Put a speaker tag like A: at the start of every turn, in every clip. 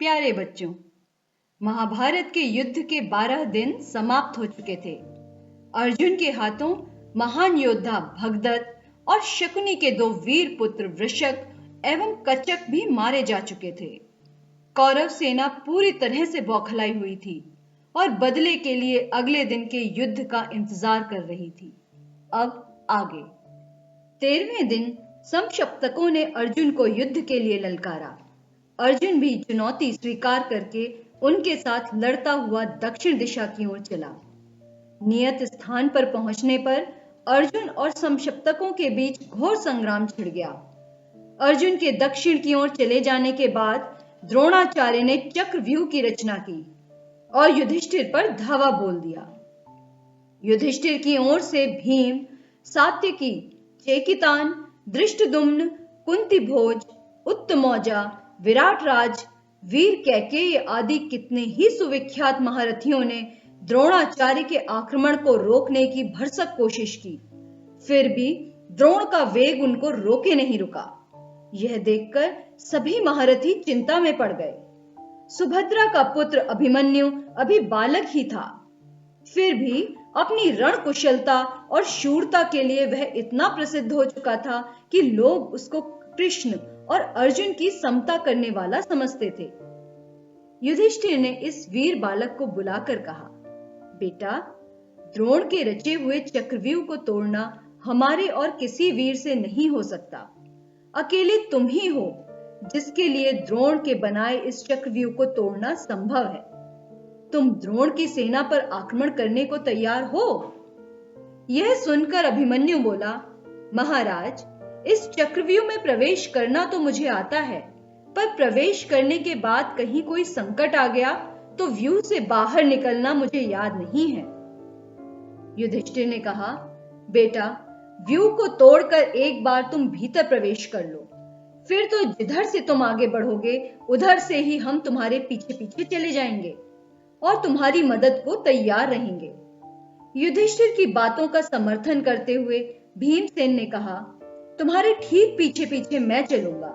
A: प्यारे बच्चों, महाभारत के युद्ध के 12 दिन समाप्त हो चुके थे। अर्जुन के हाथों महान योद्धा भगदत्त और शकुनी के 2 वीर पुत्र वृषक एवं कचक भी मारे जा चुके थे। कौरव सेना पूरी तरह से बौखलाई हुई थी और बदले के लिए अगले दिन के युद्ध का इंतजार कर रही थी। अब आगे 13वें दिन समशप्तकों ने अर्जुन को युद्ध के लिए ललकारा। अर्जुन भी चुनौती स्वीकार करके उनके साथ लड़ता हुआ दक्षिण दिशा की ओर चला। नियत स्थान पर पहुंचने पर अर्जुन और समशप्तकों के बीच घोर संग्राम छिड़ गया। अर्जुन के दक्षिण की ओर चले जाने के बाद द्रोणाचार्य ने चक्रव्यूह की रचना की और युधिष्ठिर पर धावा बोल दिया। युधिष्ठिर की ओर से भीम, सात्यकी, चेकितान, धृष्टद्युम्न, कुंतीभोज, उत्तमौजा, विराट राज, वीर कैकेयी आदि कितने ही सुविख्यात महारथियों ने द्रोणाचार्य के आक्रमण को रोकने की भरसक कोशिश की। फिर भी द्रोण का वेग उनको रोके नहीं रुका। यह देखकर सभी महारथी चिंता में पड़ गए। सुभद्रा का पुत्र अभिमन्यु अभी बालक ही था, फिर भी अपनी रण कुशलता और शूरता के लिए वह इतना प्रसिद्ध हो चुका था कि लोग उसको कृष्ण और अर्जुन की समता करने वाला समझते थे। युधिष्ठिर ने इस वीर बालक को बुलाकर कहा, बेटा, द्रोण के रचे हुए चक्रव्यूह को तोड़ना हमारे और किसी वीर से नहीं हो सकता। अकेले तुम ही हो जिसके लिए द्रोण के बनाए इस चक्रव्यूह को तोड़ना संभव है। तुम द्रोण की सेना पर आक्रमण करने को तैयार हो? यह सुनकर अभिमन्यु बोला, महाराज, इस चक्रव्यूह में प्रवेश करना तो मुझे आता है, पर प्रवेश करने के बाद कहीं कोई संकट आ गया तो व्यूह से बाहर निकलना मुझे याद नहीं है। युधिष्ठिर ने कहा, बेटा, व्यूह को तोड़कर एक बार तुम भीतर प्रवेश कर लो, फिर तो जिधर से तुम आगे बढ़ोगे उधर से ही हम तुम्हारे पीछे पीछे चले जाएंगे और तुम्हारी मदद को तैयार रहेंगे। युधिष्ठिर की बातों का समर्थन करते हुए भीमसेन ने कहा, तुम्हारे ठीक पीछे पीछे मैं चलूंगा।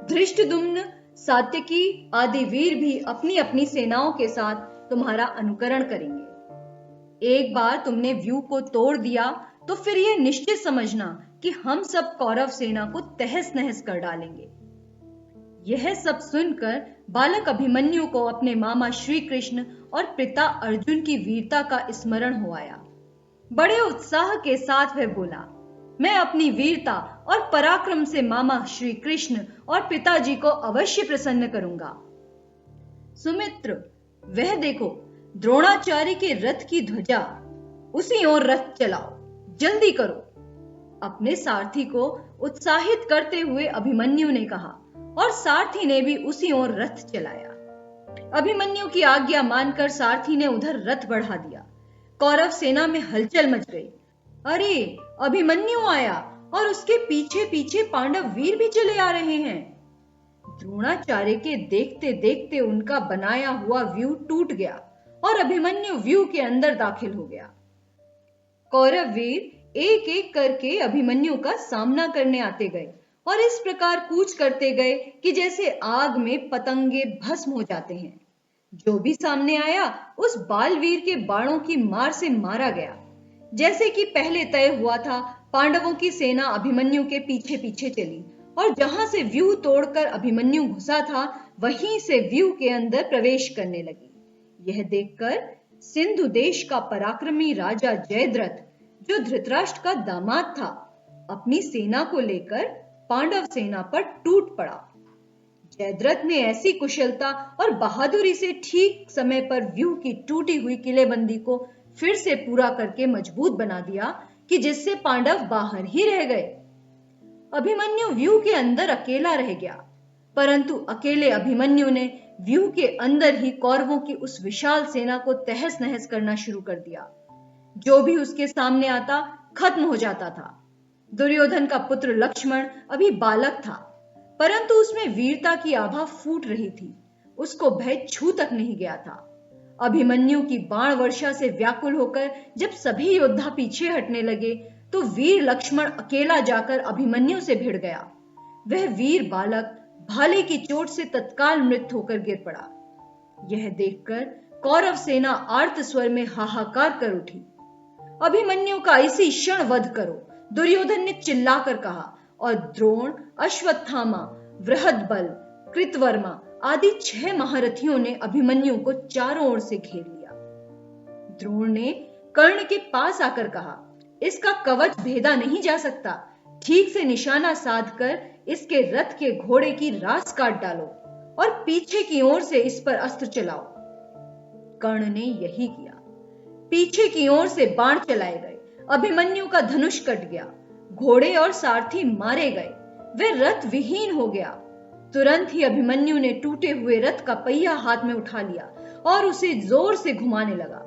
A: धृष्टद्युम्न, सात्यकी आदि वीर भी अपनी अपनी सेनाओं के साथ तुम्हारा अनुकरण करेंगे। एक बार तुमने व्यूह को तोड़ दिया तो फिर यह निश्चित समझना कि हम सब कौरव सेना को तहस नहस कर डालेंगे। यह सब सुनकर बालक अभिमन्यु को अपने मामा श्री कृष्ण और पिता अर्जुन की वीरता का स्मरण हो आया। बड़े उत्साह के साथ वह बोला, मैं अपनी वीरता और पराक्रम से मामा श्री कृष्ण और पिताजी को अवश्य प्रसन्न करूंगा। सुमित्र, वह देखो, द्रोणाचार्य के रथ की ध्वजा, उसी ओर रथ चलाओ, जल्दी करो। अपने सारथी को उत्साहित करते हुए अभिमन्यु ने कहा और सारथी ने भी उसी ओर रथ चलाया। अभिमन्यु की आज्ञा मानकर सारथी ने उधर रथ बढ़ा दिया। कौरव सेना में हलचल मच गई। अरे, अभिमन्यु आया और उसके पीछे पीछे पांडव वीर भी चले आ रहे हैं। द्रोणाचार्य के देखते देखते उनका बनाया हुआ व्यूह टूट गया और अभिमन्यु व्यूह के अंदर दाखिल हो गया। कौरव वीर एक एक करके अभिमन्यु का सामना करने आते गए और इस प्रकार कूच करते गए कि जैसे आग में पतंगे भस्म हो जाते हैं। जो भी सामने आया उस बालवीर के बाणों की मार से मारा गया। जैसे कि पहले तय हुआ था, पांडवों की सेना अभिमन्यु के पीछे पीछे चली और जहां से व्यूह तोड़कर अभिमन्यु घुसा था वहीं से व्यूह के अंदर प्रवेश करने लगी। यह देखकर सिंधु देश का पराक्रमी राजा जयद्रथ, जो धृतराष्ट्र का दामाद था, अपनी सेना को लेकर पांडव सेना पर टूट पड़ा। जयद्रथ ने ऐसी कुशलता और बहादुरी से ठीक समय पर व्यूह की टूटी हुई किलेबंदी को फिर से पूरा करके मजबूत बना दिया कि जिससे पांडव बाहर ही रह गए। अभिमन्यु व्यूह के अंदर अकेला रह गया, परंतु अकेले अभिमन्यु ने व्यूह के अंदर ही कौरवों की उस विशाल सेना को तहस नहस करना शुरू कर दिया। जो भी उसके सामने आता खत्म हो जाता था। दुर्योधन का पुत्र लक्ष्मण अभी बालक था, परंतु उसमें वीरता की आभा फूट रही थी। उसको भय छू तक नहीं गया था। अभिमन्यु की बाण वर्षा से व्याकुल होकर जब सभी योद्धा पीछे हटने लगे तो वीर लक्ष्मण अकेला जाकर अभिमन्यु से भिड़ गया। वह वीर बालक भाले की चोट से तत्काल मृत होकर गिर पड़ा। यह देखकर कौरव सेना आर्त स्वर में हाहाकार कर उठी। अभिमन्यु का इसी क्षण वध करो, दुर्योधन ने चिल्लाकर कहा, और द्रोण, अश्वत्थामा, बृहदबल, कृतवर्मा आदि 6 महारथियों ने अभिमन्यु को चारों ओर से घेर लिया। द्रोण ने कर्ण के पास आकर कहा, इसका कवच भेदा नहीं जा सकता, ठीक से निशाना साधकर इसके रथ के घोड़े की रास काट डालो और पीछे की ओर से इस पर अस्त्र चलाओ। कर्ण ने यही किया। पीछे की ओर से बाण चलाए गए, अभिमन्यु का धनुष कट गया, घोड़े और सारथी मारे गए, वह रथ विहीन हो गया। तुरंत ही अभिमन्यु ने टूटे हुए रथ का पहिया हाथ में उठा लिया और उसे जोर से घुमाने लगा।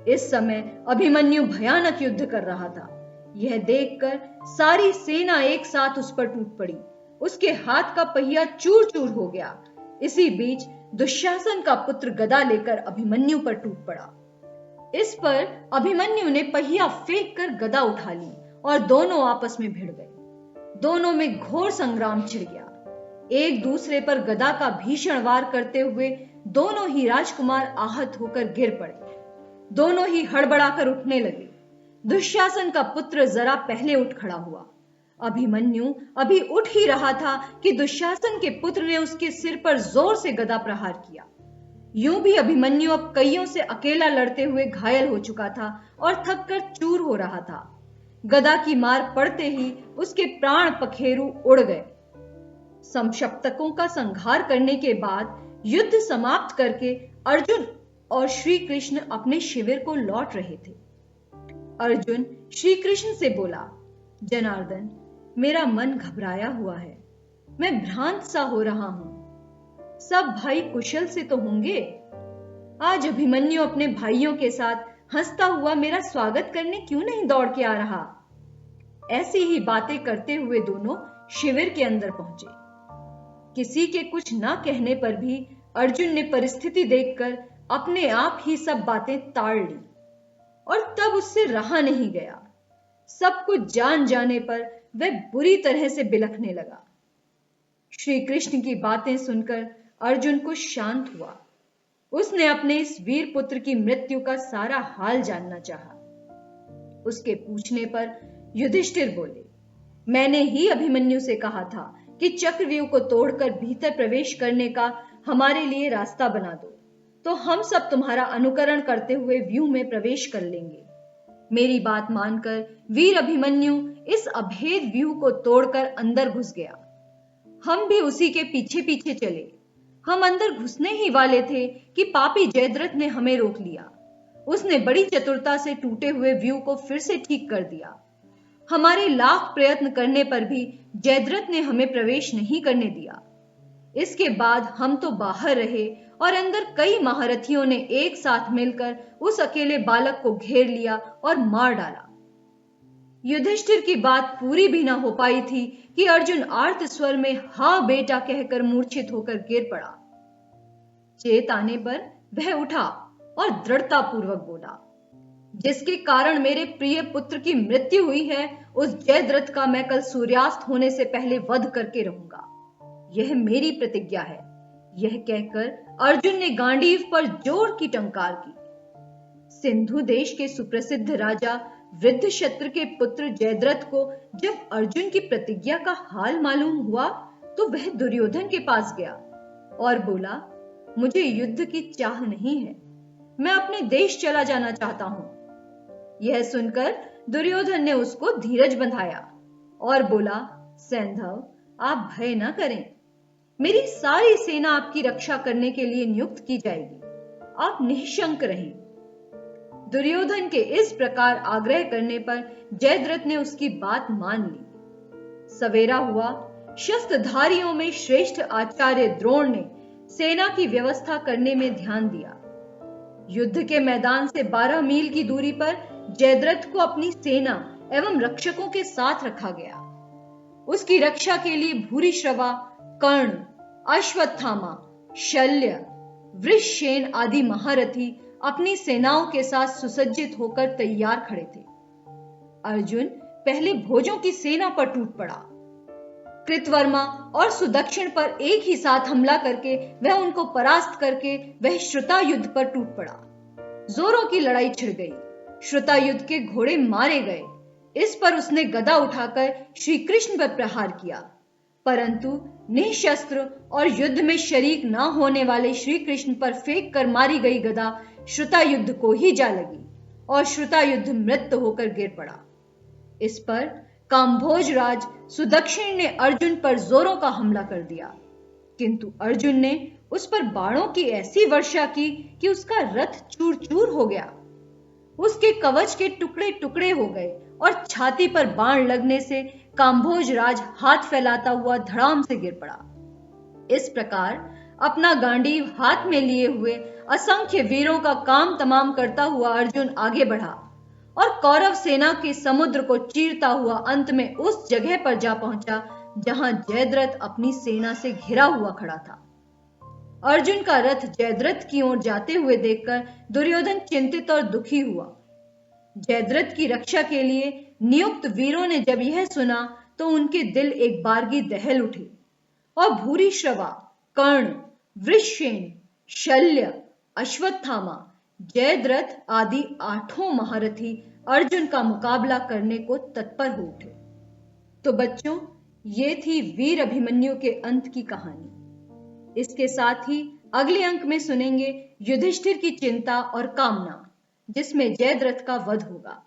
A: इस समय अभिमन्यु भयानक युद्ध कर रहा था। यह देखकर सारी सेना एक साथ उस पर टूट पड़ी। उसके हाथ का पहिया चूर चूर हो गया। इसी बीच दुशासन का पुत्र गदा लेकर अभिमन्यु पर टूट पड़ा। इस पर अभिमन्यु ने पहिया फेंक कर गदा उठा ली और दोनों आपस में भिड़ गए। दोनों में घोर संग्राम छिड़ गया। एक दूसरे पर गदा का भीषण वार करते हुए दोनों ही राजकुमार आहत होकर गिर पड़े। दोनों ही हड़बड़ाकर उठने लगे। दुशासन का पुत्र जरा पहले उठ खड़ा हुआ। अभिमन्यु अभी उठ ही रहा था कि दुशासन के पुत्र ने उसके सिर पर जोर से गदा प्रहार किया। यूं भी अभिमन्यु अब कईयों से अकेला लड़ते हुए घायल हो चुका था और थककर चूर हो रहा था। गदा की मार पड़ते ही उसके प्राण पखेरु उड़ गए। समशप्तकों का संहार करने के बाद युद्ध समाप्त करके अर्जुन और श्री कृष्ण अपने शिविर को लौट रहे थे। अर्जुन श्री कृष्ण से बोला, जनार्दन, मेरा मन घबराया हुआ है, मैं भ्रांत सा हो रहा हूं। सब भाई कुशल से तो होंगे। आज अभिमन्यु अपने भाइयों के साथ हंसता हुआ मेरा स्वागत करने क्यों नहीं दौड़ के आ रहा? ऐसी ही बातें करते हुए दोनों शिविर के अंदर पहुंचे। किसी के कुछ ना कहने पर भी अर्जुन ने परिस्थिति देखकर अपने आप ही सब बातें ताड़ ली और तब उससे रहा नहीं गया। सब कुछ जान जाने पर वह बुरी तरह से बिलखने लगा। श्री कृष्ण की बातें सुनकर अर्जुन कुछ शांत हुआ। उसने अपने इस वीर पुत्र की मृत्यु का सारा हाल जानना चाहा। उसके पूछने पर युधिष्ठिर बोले, मैंने ही अभिमन्यु से कहा था कि चक्रव्यूह को तोड़कर भीतर प्रवेश करने का हमारे लिए रास्ता बना दो, तो हम सब तुम्हारा अनुकरण करते हुए व्यूह में प्रवेश कर लेंगे। मेरी बात मानकर वीर अभिमन्यु इस अभेद व्यूह को तोड़कर अंदर घुस गया। हम भी उसी के पीछे पीछे चले। हम अंदर घुसने ही वाले थे कि पापी जयद्रथ ने हमें रोक लिया। उसने बड़ी चतुरता से टूटे हुए व्यूह को फिर से ठीक कर दिया। हमारे लाख प्रयत्न करने पर भी जयद्रथ ने हमें प्रवेश नहीं करने दिया। इसके बाद हम तो बाहर रहे और अंदर कई महारथियों ने एक साथ मिलकर उस अकेले बालक को घेर लिया और मार डाला। युधिष्ठिर की बात पूरी भी ना हो पाई थी कि अर्जुन आर्त स्वर में हाँ बेटा कहकर मूर्छित होकर गिर पड़ा। चेत आने पर वह उठा और दृढ़ता पूर्वक बोला, जिसके कारण मेरे प्रिय पुत्र की मृत्यु हुई है, उस जयद्रथ का मैं कल सूर्यास्त होने से पहले वध करके रहूंगा। यह मेरी प्रतिज्ञा है। यह कहकर अर्जुन ने गांडीव पर जोर की टंकार की। सिंधु देश के सुप्रसिद्ध राजा वृद्धशत्र के पुत्र जयद्रथ को जब अर्जुन की प्रतिज्ञा का हाल मालूम हुआ तो वह दुर्योधन के पास गया और बोला, मुझे युद्ध की चाह नहीं है, मैं अपने देश चला जाना चाहता हूं। यह सुनकर दुर्योधन ने उसको धीरज बंधाया और बोला, सैंधव, आप भय न करें, मेरी सारी सेना आपकी रक्षा करने के लिए नियुक्त की जाएगी, आप निःशंक रहें। दुर्योधन के इस प्रकार आग्रह करने पर जयद्रथ ने उसकी बात मान ली। सवेरा हुआ। शस्त्रधारियों में श्रेष्ठ आचार्य द्रोण ने सेना की व्यवस्था करने में ध्यान दिया। युद्ध के मैदान से 12 मील की दूरी पर जयद्रथ को अपनी सेना एवं रक्षकों के साथ रखा गया। उसकी रक्षा के लिए भूरिश्रवा, कर्ण, अश्वत्थामा, शल्य, वृषसेन आदि महारथी अपनी सेनाओं के साथ सुसज्जित होकर तैयार खड़े थे। अर्जुन पहले भोजों की सेना पर टूट पड़ा। कृतवर्मा और सुदक्षिण पर एक ही साथ हमला करके वह उनको परास्त करके वह श्रुता युद्ध पर टूट पड़ा। जोरों की लड़ाई छिड़ गई, श्रुता युद्ध के घोड़े मारे गए। इस पर उसने गदा उठाकर श्री कृष्ण पर प्रहार किया, परंतु निशस्त्र और युद्ध में शरीक न होने वाले श्री कृष्ण पर फेंक कर मारी गई गदा श्रुता युद्ध को ही जा लगी और श्रुता युद्ध मृत होकर गिर पड़ा। इस पर काम्भोज राज सुदक्षिण ने अर्जुन पर जोरों का हमला कर दिया, किंतु अर्जुन ने उस पर बाणों की ऐसी वर्षा की कि उसका रथ चूर चूर हो गया। उसके कवच के टुकड़े टुकड़े हो गए और छाती पर बाण लगने से काम्भोज राज हाथ फैलाता हुआ धड़ाम से गिर पड़ा। इस प्रकार अपना गांडीव हाथ में लिए हुए असंख्य वीरों का काम तमाम करता हुआ अर्जुन आगे बढ़ा और कौरव सेना के समुद्र को चीरता हुआ अंत में उस जगह पर जा पहुंचा जहां जयद्रथ अपनी सेना से घिरा हुआ खड़ा था। अर्जुन का रथ जयद्रथ की ओर जाते हुए देखकर दुर्योधन चिंतित और दुखी हुआ। जयद्रथ की रक्षा के लिए नियुक्त वीरों ने जब यह सुना तो उनके दिल एक बारगी दहल उठे और भूरिश्रवा, कर्ण, वृषसेन, शल्य, अश्वत्थामा, जयद्रथ आदि 8 महारथी अर्जुन का मुकाबला करने को तत्पर हो उठे। तो बच्चों, ये थी वीर अभिमन्यु के अंत की कहानी। इसके साथ ही अगले अंक में सुनेंगे युधिष्ठिर की चिंता और कामना, जिसमें जयद्रथ का वध होगा।